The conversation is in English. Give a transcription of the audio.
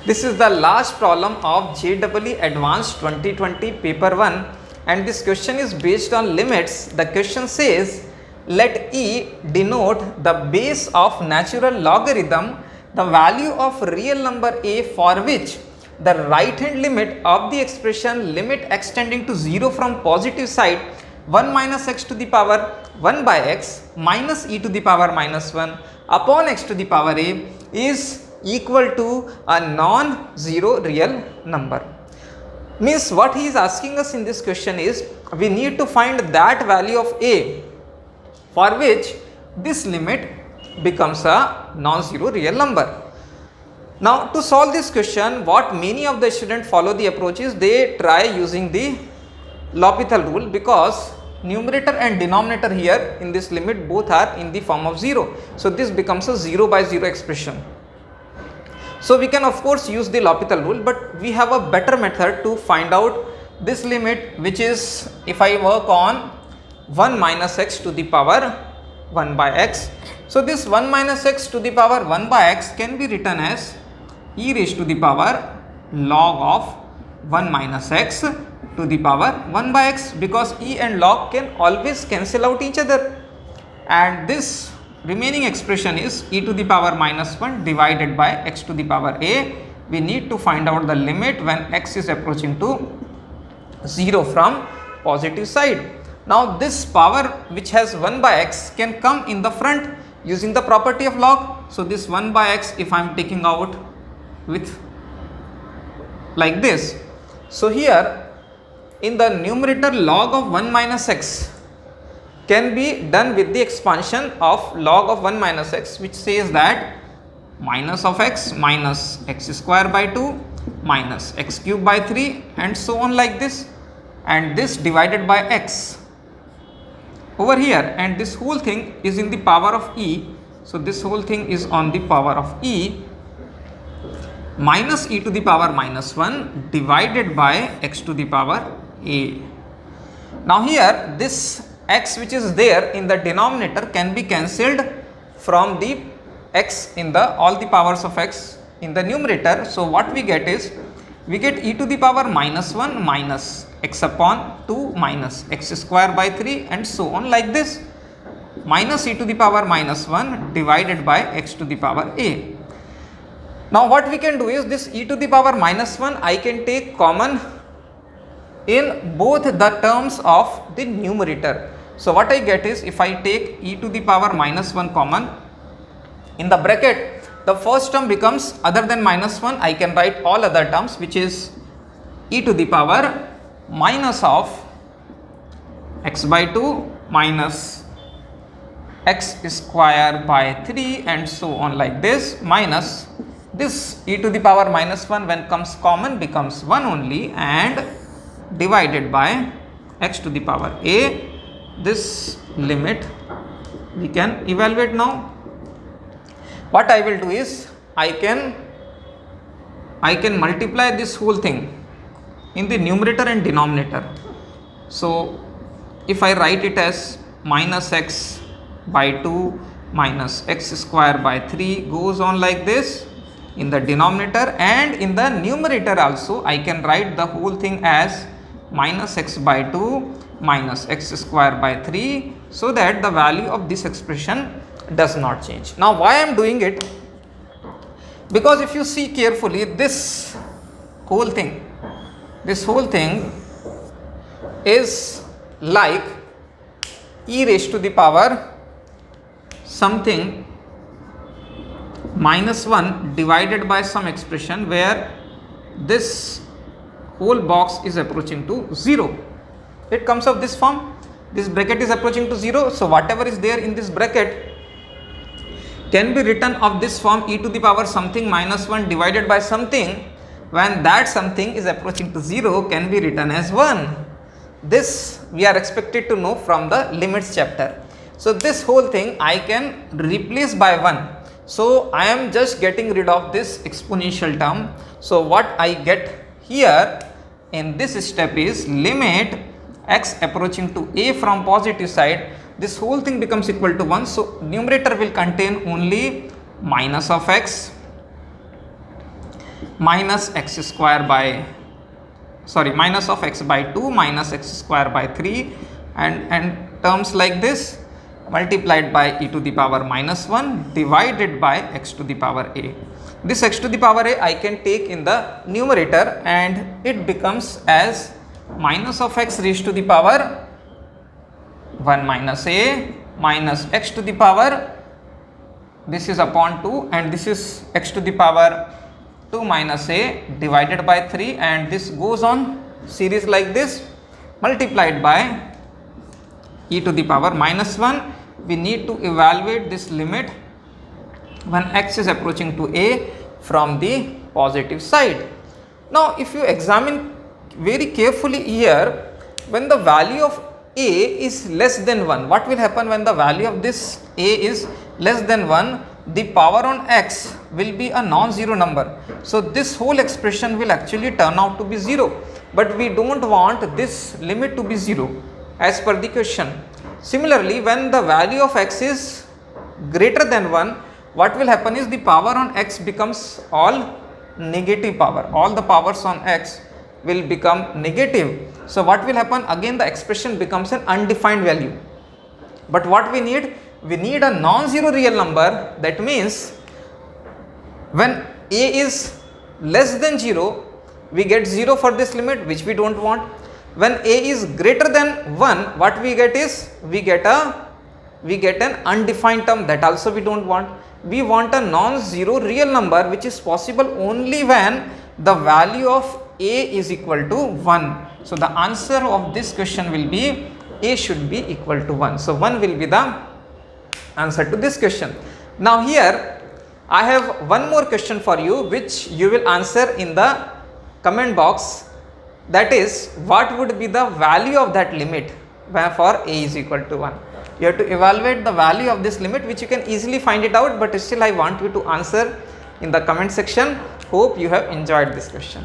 This is the last problem of JEE Advanced 2020 paper 1, and this question is based on limits. The question says let E denote the base of natural logarithm, the value of real number a for which the right hand limit of the expression limit extending to 0 from positive side 1 minus x to the power 1 by x minus e to the power minus 1 upon x to the power a is equal to a non-zero real number. Means what he is asking us in this question is we need to find that value of a for which this limit becomes a non-zero real number. Now to solve this question, what many of the students follow the approach is they try using the L'Hopital rule, because numerator and denominator here in this limit both are in the form of 0. So this becomes a 0 by 0 expression. So we can of course use the L'Hopital rule, but we have a better method to find out this limit, which is if I work on 1 minus x to the power 1 by x. So this 1 minus x to the power 1 by x can be written as e raised to the power log of 1 minus x to the power 1 by x, because e and log can always cancel out each other, and this remaining expression is e to the power minus 1 divided by x to the power a. We need to find out the limit when x is approaching to 0 from positive side. Now this power which has 1 by x can come in the front using the property of log. So this 1 by x, if I am taking out with like this, so here in the numerator log of 1 minus x can be done with the expansion of log of 1 minus x, which says that minus of x minus x square by 2 minus x cube by 3 and so on like this, and this divided by x over here, and this whole thing is in the power of e. So this whole thing is on the power of e minus e to the power minus 1 divided by x to the power a. Now here this x which is there in the denominator can be cancelled from the x in the all the powers of x in the numerator. So what we get is we get e to the power minus 1 minus x upon 2 minus x square by 3 and so on like this, minus e to the power minus 1 divided by x to the power a. Now what we can do is this e to the power minus 1 I can take common in both the terms of the numerator. So what I get is if I take e to the power minus 1 common in the bracket, the first term becomes other than minus 1, I can write all other terms, which is e to the power minus of x by 2 minus x square by 3 and so on like this, minus this e to the power minus 1 when comes common becomes 1 only, and divided by x to the power a. This limit we can evaluate now. What I will do is I can multiply this whole thing in the numerator and denominator. So if I write it as minus x by 2 minus x square by 3 goes on like this in the denominator, and in the numerator also I can write the whole thing as minus x by 2 minus x square by 3, so that the value of this expression does not change. Now why I am doing it? Because if you see carefully, this whole thing is like e raised to the power something minus 1 divided by some expression where this whole box is approaching to 0. It comes of this form, this bracket is approaching to 0, so whatever is there in this bracket can be written of this form, e to the power something minus 1 divided by something, when that something is approaching to 0 can be written as 1. This we are expected to know from the limits chapter. So this whole thing I can replace by 1. So I am just getting rid of this exponential term. So what I get here in this step is limit x approaching to a from positive side, this whole thing becomes equal to 1. So numerator will contain only minus of x minus x square by, minus of x by 2 minus x square by 3 and terms like this multiplied by e to the power minus 1 divided by x to the power a. This x to the power a I can take in the numerator and it becomes as minus of x raised to the power 1 minus a minus x to the power, this is upon 2 and this is x to the power 2 minus a divided by 3 and this goes on series like this multiplied by e to the power minus 1. We need to evaluate this limit when x is approaching to a from the positive side. Now if you examine very carefully here, when the value of a is less than 1, what will happen when the value of this a is less than 1? The power on x will be a non-zero number. So this whole expression will actually turn out to be 0, but we don't want this limit to be 0 as per the question. Similarly, when the value of x is greater than 1, what will happen is the power on x becomes all negative power. All the powers on x will become negative. So what will happen? Again the expression becomes an undefined value. But what we need? We need a non-zero real number. That means when a is less than 0, we get 0 for this limit, which we don't want. When a is greater than 1, what we get is we get an undefined term, that also we don't want. We want a non-zero real number which is possible only when the value of a is equal to 1. So the answer of this question will be a should be equal to 1. So 1 will be the answer to this question. Now here I have one more question for you which you will answer in the comment box. That is, what would be the value of that limit for a is equal to 1? You have to evaluate the value of this limit, which you can easily find it out, but still I want you to answer in the comment section. Hope you have enjoyed this question.